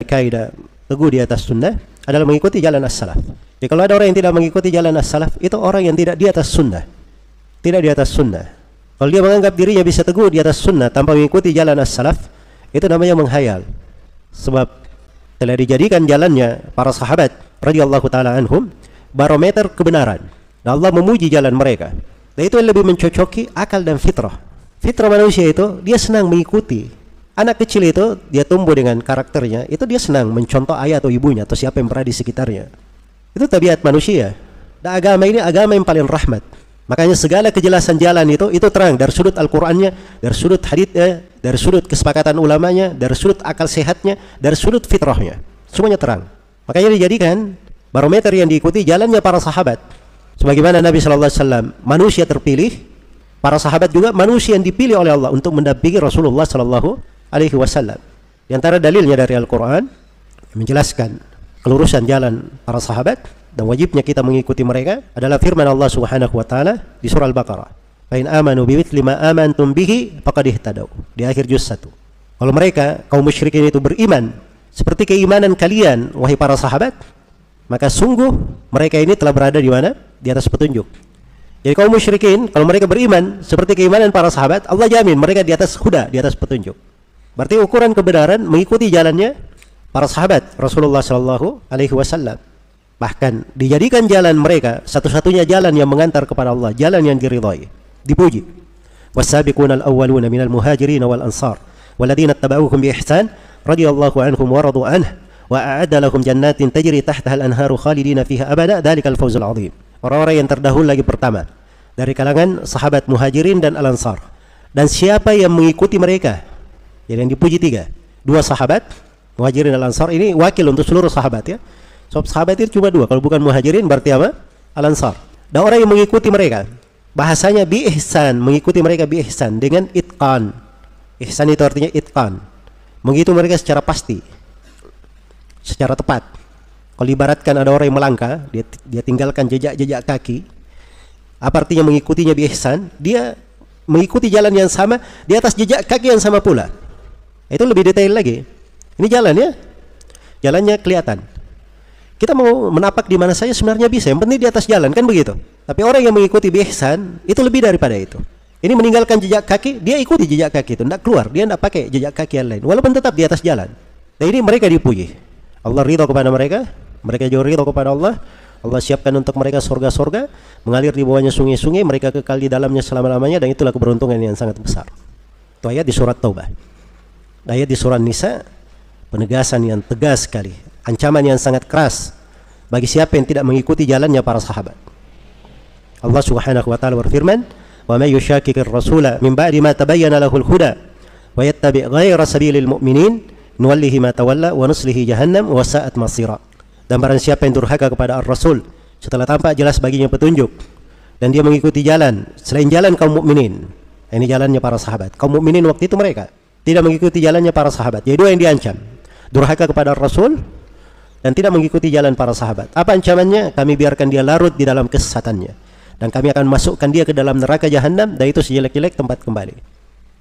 kaidah teguh di atas sunnah adalah mengikuti jalan as-salaf. Jadi kalau ada orang yang tidak mengikuti jalan as-salaf, itu orang yang tidak di atas sunnah. Tidak di atas sunnah. Kalau dia menganggap dirinya bisa teguh di atas sunnah tanpa mengikuti jalan as-salaf, itu namanya menghayal. Sebab telah dijadikan jalannya para sahabat radhiyallahu taala anhum barometer kebenaran. Dan Allah memuji jalan mereka. Dan itu yang lebih mencocoki akal dan fitrah. Fitrah manusia itu dia senang mengikuti. Anak kecil itu dia tumbuh dengan karakternya, itu dia senang mencontoh ayah atau ibunya atau siapa yang berada di sekitarnya. Itu tabiat manusia. Dan agama ini agama yang paling rahmat. Makanya segala kejelasan jalan itu terang dari sudut Al-Qur'annya, dari sudut haditsnya, dari sudut kesepakatan ulamanya, dari sudut akal sehatnya, dari sudut fitrahnya. Semuanya terang. Makanya dijadikan barometer yang diikuti jalannya para sahabat. Sebagaimana Nabi sallallahu alaihi wasallam manusia terpilih, para sahabat juga manusia yang dipilih oleh Allah untuk mendampingi Rasulullah sallallahu alaihi wasallam. Di antara dalilnya dari Al-Qur'an menjelaskan kelurusan jalan para sahabat dan wajibnya kita mengikuti mereka adalah firman Allah Subhanahu wa taala di surah Al-Baqarah. Fa in amanu bimithli ma amantum bihi faqad ihtadaw. Di akhir juz 1. Kalau mereka kaum musyrikin itu beriman seperti keimanan kalian wahai para sahabat, maka sungguh mereka ini telah berada di mana? Di atas petunjuk. Jadi kaum musyrikin kalau mereka beriman seperti keimanan para sahabat, Allah jamin mereka di atas huda, di atas petunjuk. Berarti ukuran kebenaran mengikuti jalannya para sahabat Rasulullah sallallahu alaihi wasallam. Bahkan dijadikan jalan mereka satu-satunya jalan yang mengantar kepada Allah, jalan yang diridhai, dipuji. Was-sabiqunal awwaluna minal muhajirin wal ansar walladzina ittaba'uuhum bi ihsan radhiyallahu anhum wa radu anhu wa a'adda lahum jannatin tajri tahtaha al-anharu khalidina fiha abada dzalikal fawzul 'adzim. Orang-orang yang terdahulu lagi pertama dari kalangan sahabat muhajirin dan al-ansar. Dan siapa yang mengikuti mereka? Jadi yang dipuji tiga. Dua sahabat muhajirin dan al-ansar, ini wakil untuk seluruh sahabat ya. Sebab sahabat itu cuma dua, kalau bukan muhajirin berarti apa? Al-ansar. Dan orang yang mengikuti mereka, bahasanya bi ihsan, mengikuti mereka bi ihsan dengan itqan. Ihsan itu artinya itqan. Mengikuti mereka secara pasti, secara tepat. Kalau ibaratkan ada orang yang melangkah, dia tinggalkan jejak-jejak kaki. Apa artinya mengikutinya bi ihsan? Dia mengikuti jalan yang sama di atas jejak kaki yang sama pula. Itu lebih detail lagi. Ini jalan ya, jalannya kelihatan. Kita mau menapak di mana saja sebenarnya bisa, yang penting di atas jalan, kan begitu. Tapi orang yang mengikuti bi ihsan itu lebih daripada itu. Ini meninggalkan jejak kaki, dia ikuti jejak kaki itu, tidak keluar, dia tidak pakai jejak kaki yang lain, walaupun tetap di atas jalan. Dan ini mereka dipuji. Allah ridha kepada mereka, mereka juga ridha kepada Allah. Allah siapkan untuk mereka surga-surga, mengalir di bawahnya sungai-sungai, mereka kekal di dalamnya selama-lamanya, dan itulah keberuntungan yang sangat besar. Itu ayat di surat Taubah. Ayat di surat Nisa, penegasan yang tegas sekali, ancaman yang sangat keras bagi siapa yang tidak mengikuti jalannya para sahabat. Allah Subhanahu wa taala berfirman, "Wa may yushaqiqir rasula min ba'di ma tabayyana lahul huda wa yattabi' ghayra sabilil mu'minin nuwallihi ma tawalla wa nuslihi jahannam wa sa'at masira." Dan barang siapa yang durhaka kepada Ar-Rasul setelah tampak jelas baginya petunjuk dan dia mengikuti jalan selain jalan kaum mukminin, ini jalannya para sahabat. Kaum mukminin waktu itu mereka tidak mengikuti jalannya para sahabat. Jadi dua yang diancam, durhaka kepada Rasul dan tidak mengikuti jalan para sahabat. Apa ancamannya? Kami biarkan dia larut di dalam kesesatannya, dan kami akan masukkan dia ke dalam neraka jahanam, dan itu sejelek-jelek tempat kembali.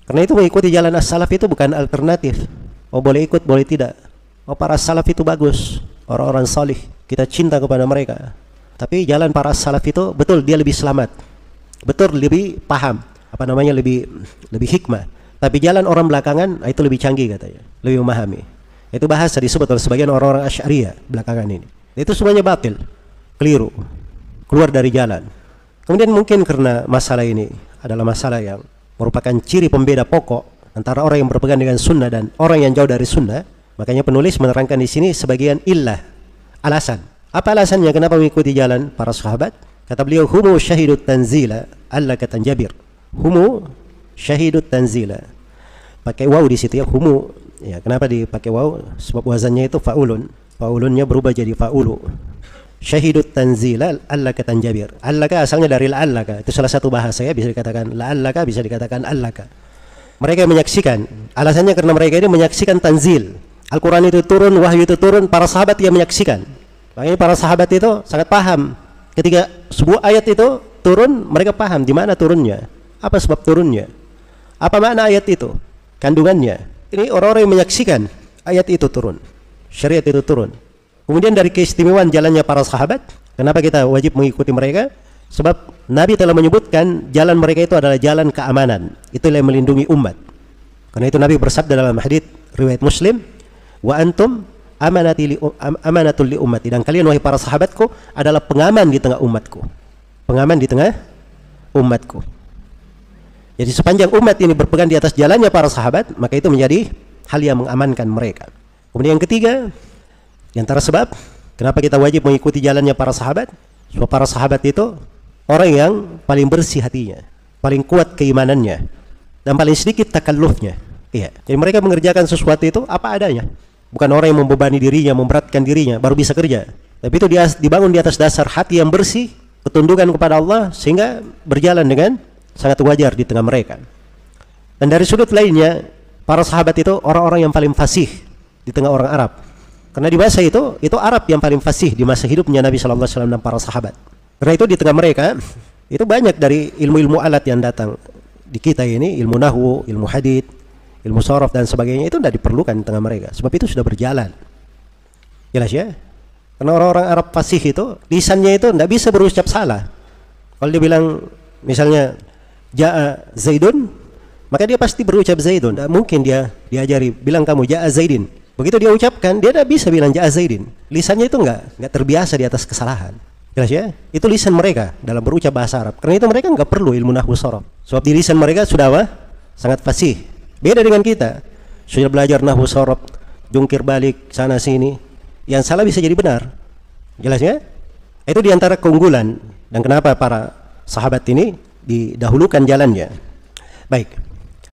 Karena itu mengikuti jalan as-salaf itu bukan alternatif. Oh boleh ikut, boleh tidak. Oh para salaf itu bagus, orang-orang salih, kita cinta kepada mereka. Tapi jalan para salaf itu betul dia lebih selamat, betul lebih paham, apa namanya, lebih hikmah. Tapi jalan orang belakangan itu lebih canggih katanya, lebih memahami. Itu bahasa disebut oleh sebagian orang-orang Asy'ariyah belakangan ini. Itu semuanya batil, keliru, keluar dari jalan. Kemudian mungkin karena masalah ini adalah masalah yang merupakan ciri pembeda pokok antara orang yang berpegang dengan sunnah dan orang yang jauh dari sunnah, makanya penulis menerangkan di sini sebagian illah, alasan. Apa alasannya kenapa mengikuti jalan para sahabat? Kata beliau, humu syahidut tanzila alla katanjabir. Humu syahidut tanzila. Pakai waw di situ ya, humu. Ya, kenapa dipakai waw? Sebab wazannya itu faulun. Faulunnya berubah jadi faulu. Syahidut tanzila allaka tanjabir. Allaka asalnya dari la'allaka. Itu salah satu bahasa ya, bisa dikatakan la'allaka, bisa dikatakan allaka. Mereka menyaksikan. Alasannya karena mereka ini menyaksikan tanzil. Al-Quran itu turun, wahyu itu turun, para sahabat yang menyaksikan. Makanya para sahabat itu sangat paham. Ketika sebuah ayat itu turun, mereka paham di mana turunnya, apa sebab turunnya, apa makna ayat itu, kandungannya. Ini orang-orang yang menyaksikan ayat itu turun. syariat itu turun. Kemudian dari keistimewaan jalannya para sahabat, kenapa kita wajib mengikuti mereka? Sebab Nabi telah menyebutkan jalan mereka itu adalah jalan keamanan. Itulah yang melindungi umat. Karena itu Nabi bersabda dalam hadits riwayat Muslim, "Wa antum amanatul li ummati." Dan kalian wahai para sahabatku adalah pengaman di tengah umatku. Pengaman di tengah umatku. Jadi sepanjang umat ini berpegang di atas jalannya para sahabat, maka itu menjadi hal yang mengamankan mereka. Kemudian yang ketiga, di antara sebab kenapa kita wajib mengikuti jalannya para sahabat, sebab para sahabat itu orang yang paling bersih hatinya, paling kuat keimanannya, dan paling sedikit takallufnya. Iya. Jadi mereka mengerjakan sesuatu itu apa adanya. Bukan orang yang membebani dirinya, memberatkan dirinya, baru bisa kerja. Tapi itu dibangun di atas dasar hati yang bersih, ketundukan kepada Allah, sehingga berjalan dengan sangat wajar di tengah mereka. Dan dari sudut lainnya, para sahabat itu orang-orang yang paling fasih di tengah orang Arab. Karena di masa itu Arab yang paling fasih di masa hidupnya Nabi SAW dan para sahabat. Karena itu di tengah mereka, itu banyak dari ilmu-ilmu alat yang datang di kita ini, ilmu nahwu, ilmu hadits, ilmu sorof dan sebagainya, itu tidak diperlukan di tengah mereka. Sebab itu sudah berjalan. Jelas ya? Karena orang-orang Arab fasih itu, lisannya itu tidak bisa berucap salah. Kalau dia bilang, misalnya, Ja'a Zaidun, maka dia pasti berucap Zaidun. Tidak mungkin dia diajari, bilang kamu Ja'a Zaidin. Begitu dia ucapkan, dia tidak bisa bilang Ja'a Zaidin. Lisannya itu nggak terbiasa di atas kesalahan. Jelas ya? Itu lisan mereka dalam berucap bahasa Arab. Karena itu mereka nggak perlu ilmu nahwu sorof. Sebab di lisan mereka sudah apa? Sangat fasih. Beda dengan kita. Sudah belajar nahwu sorof, jungkir balik sana sini. Yang salah bisa jadi benar. Jelas ya? Itu diantara keunggulan. Dan kenapa para sahabat ini didahulukan jalannya. Baik.